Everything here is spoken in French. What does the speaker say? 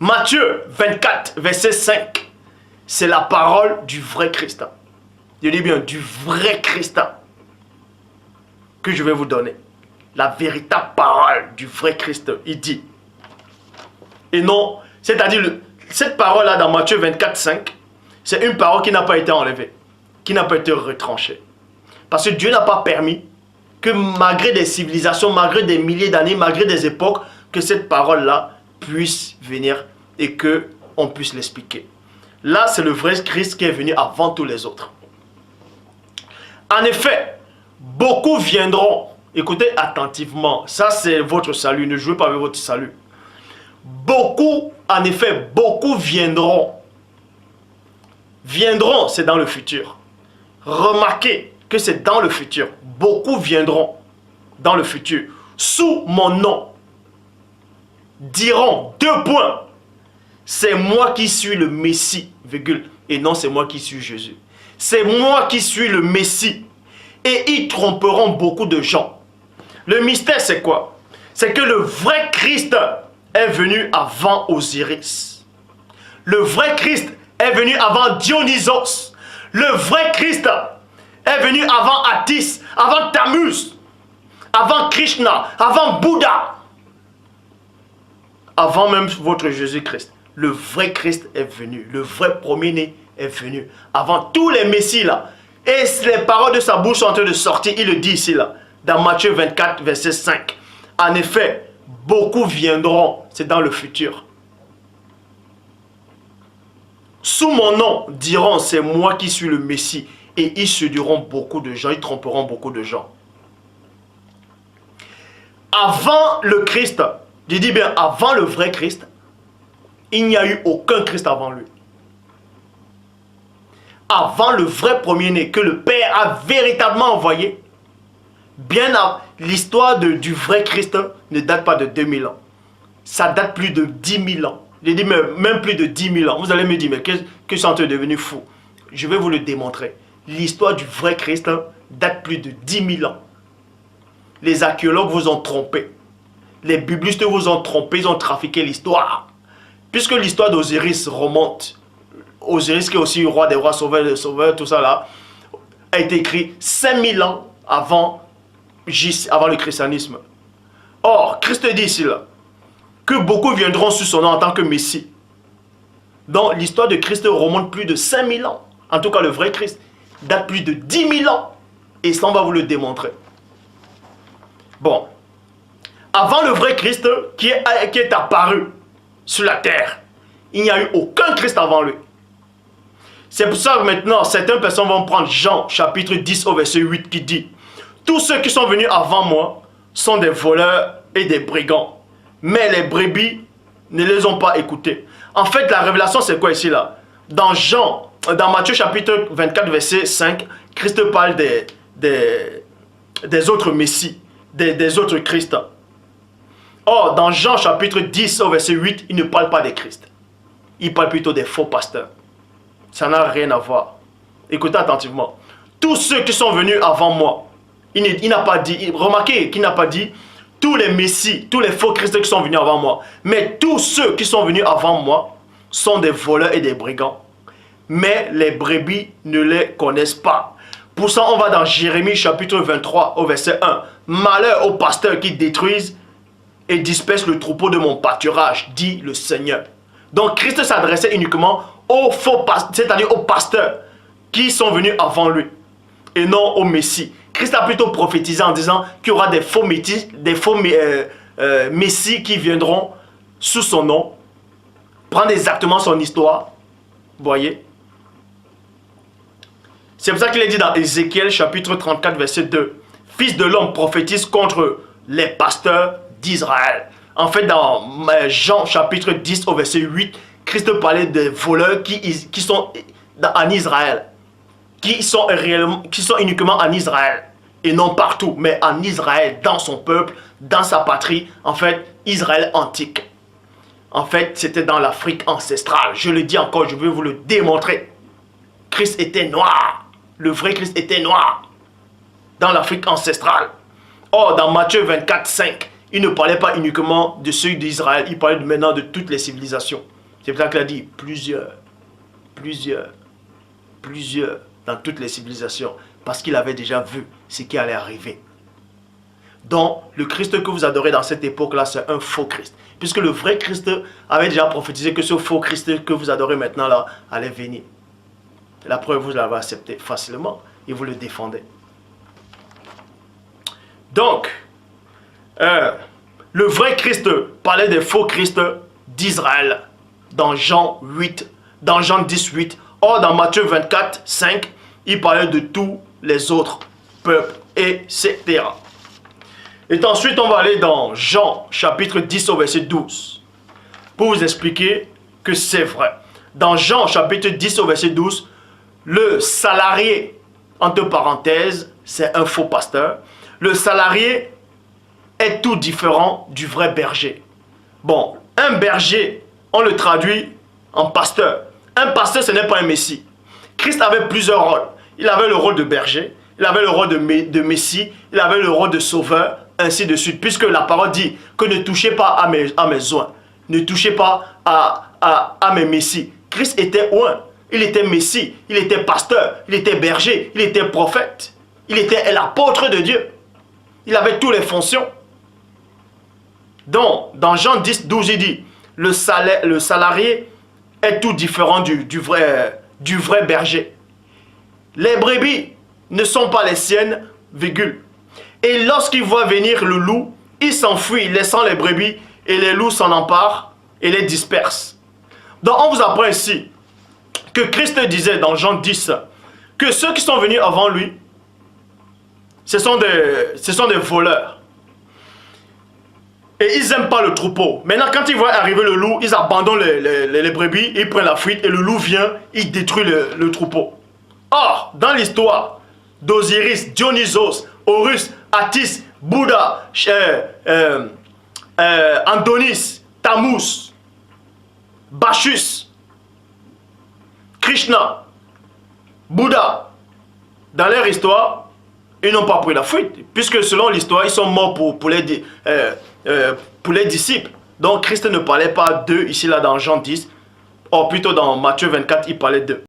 Matthieu 24, verset 5. C'est la parole du vrai Christ. Je dis bien du vrai Christ que je vais vous donner. La véritable parole du vrai Christ. Il dit. Et non, c'est-à-dire cette parole-là dans Matthieu 24, 5, c'est une parole qui n'a pas été enlevée, qui n'a pas été retranchée. Parce que Dieu n'a pas permis que malgré des civilisations, malgré des milliers d'années, malgré des époques, que cette parole-là puisse venir et qu'on puisse l'expliquer. Là, c'est le vrai Christ qui est venu avant tous les autres. En effet, beaucoup viendront. Écoutez attentivement, ça c'est votre salut, ne jouez pas avec votre salut. Beaucoup, en effet, beaucoup viendront. Viendront, c'est dans le futur. Remarquez que c'est dans le futur. Beaucoup viendront dans le futur. Sous mon nom. Diront, 2 points. C'est moi qui suis le Messie, virgule. Et non, c'est moi qui suis Jésus. C'est moi qui suis le Messie. Et ils tromperont beaucoup de gens. Le mystère, c'est quoi? C'est que le vrai Christ est venu avant Osiris. Le vrai Christ est venu avant Dionysos. Le vrai Christ est venu avant Attis, avant Tammuz, avant Krishna, avant Bouddha, avant même votre Jésus-Christ. Le vrai Christ est venu, le vrai premier-né est venu, avant tous les messies là. Et les paroles de sa bouche sont en train de sortir, il le dit ici là, dans Matthieu 24, verset 5. En effet, beaucoup viendront, c'est dans le futur. Sous mon nom diront, c'est moi qui suis le Messie. Et ils séduiront beaucoup de gens, ils tromperont beaucoup de gens. Avant le Christ, je dis bien avant le vrai Christ, il n'y a eu aucun Christ avant lui. Avant le vrai premier-né que le Père a véritablement envoyé, bien avant, l'histoire du vrai Christ ne date pas de 2000 ans. Ça date plus de 10 000 ans. Je dis même plus de 10 000 ans. Vous allez me dire, mais que je suis en train de devenir fou. Je vais vous le démontrer. L'histoire du vrai Christ date plus de 10 000 ans. Les archéologues vous ont trompé. Les biblistes vous ont trompé, ils ont trafiqué l'histoire. Puisque l'histoire d'Osiris remonte. Osiris qui est aussi roi des rois, sauveur, tout ça là, a été écrit 5000 ans avant le christianisme. Or, Christ dit ici là, que beaucoup viendront sous son nom en tant que Messie. Donc l'histoire de Christ remonte plus de 5000 ans. En tout cas, le vrai Christ date plus de 10 000 ans. Et ça, on va vous le démontrer. Bon. Avant le vrai Christ qui est apparu sur la terre, il n'y a eu aucun Christ avant lui. C'est pour ça que maintenant, certaines personnes vont prendre Jean chapitre 10 au verset 8 qui dit: tous ceux qui sont venus avant moi sont des voleurs et des brigands. Mais les brebis ne les ont pas écoutés. En fait, la révélation, c'est quoi ici là? Dans Matthieu chapitre 24, verset 5, Christ parle des autres messies, des autres Christ. Or, dans Jean chapitre 10 au verset 8, il ne parle pas des Christ. Il parle plutôt des faux pasteurs. Ça n'a rien à voir. Écoutez attentivement. Tous ceux qui sont venus avant moi, il n'a pas dit, remarquez qu'il n'a pas dit tous les messies, tous les faux Christ qui sont venus avant moi. Mais tous ceux qui sont venus avant moi sont des voleurs et des brigands. Mais les brebis ne les connaissent pas. Pour ça, on va dans Jérémie chapitre 23 au verset 1. Malheur aux pasteurs qui détruisent et dispersent le troupeau de mon pâturage, dit le Seigneur. Donc Christ s'adressait uniquement aux faux pasteurs, c'est-à-dire aux pasteurs qui sont venus avant lui, et non aux messies. Christ a plutôt prophétisé en disant qu'il y aura des faux messies qui viendront sous son nom, prendre exactement son histoire. Vous voyez? C'est pour ça qu'il est dit dans Ézéchiel chapitre 34 verset 2. Fils de l'homme prophétise contre les pasteurs d'Israël. En fait, dans Jean chapitre 10 au verset 8, Christ parlait des voleurs qui sont en Israël. Qui sont uniquement en Israël. Et non partout, mais en Israël, dans son peuple, dans sa patrie. En fait, Israël antique. En fait, c'était dans l'Afrique ancestrale. Je le dis encore, je vais vous le démontrer. Christ était noir. Le vrai Christ était noir. Dans l'Afrique ancestrale. Or, dans Matthieu 24, 5, il ne parlait pas uniquement de ceux d'Israël, il parlait maintenant de toutes les civilisations. C'est pour ça qu'il a dit plusieurs, dans toutes les civilisations, parce qu'il avait déjà vu ce qui allait arriver. Donc, le Christ que vous adorez dans cette époque-là, c'est un faux Christ. Puisque le vrai Christ avait déjà prophétisé que ce faux Christ que vous adorez maintenant là allait venir. La preuve, vous l'avez accepté facilement et vous le défendez. Donc, le vrai Christ parlait des faux Christ d'Israël dans Jean 8, dans Jean 18. Or, dans Matthieu 24, 5, il parlait de tous les autres peuples, etc. Et ensuite, on va aller dans Jean, chapitre 10 au verset 12, pour vous expliquer que c'est vrai. Dans Jean, chapitre 10 au verset 12, le salarié, entre parenthèses, c'est un faux pasteur. Le salarié est tout différent du vrai berger. Bon, un berger, on le traduit en pasteur. Un pasteur, ce n'est pas un messie. Christ avait plusieurs rôles. Il avait le rôle de berger, il avait le rôle de messie, il avait le rôle de sauveur, ainsi de suite. Puisque la parole dit que ne touchez pas à mes oins, ne touchez pas à mes messies. Christ était oint, il était messie, il était pasteur, il était berger, il était prophète, il était l'apôtre de Dieu. Il avait toutes les fonctions. Donc, dans Jean 10, 12, il dit, le salarié est tout différent du vrai berger. Les brebis ne sont pas les siennes, virgule. Et lorsqu'il voit venir le loup, il s'enfuit, laissant les brebis, et les loups s'en emparent et les dispersent. Donc, on vous apprend ici que Christ disait dans Jean 10 que ceux qui sont venus avant lui, ce sont des voleurs. Et ils n'aiment pas le troupeau. Maintenant, quand ils voient arriver le loup, ils abandonnent les brebis, ils prennent la fuite et le loup vient, il détruit le troupeau. Or, dans l'histoire d'Osiris, Dionysos, Horus, Attis, Bouddha, Antonis, Tammuz, Bacchus, Krishna, Bouddha, dans leur histoire, ils n'ont pas pris la fuite, puisque selon l'histoire, ils sont morts pour les disciples. Donc Christ ne parlait pas d'eux ici là dans Jean 10, ou plutôt dans Matthieu 24, il parlait d'eux.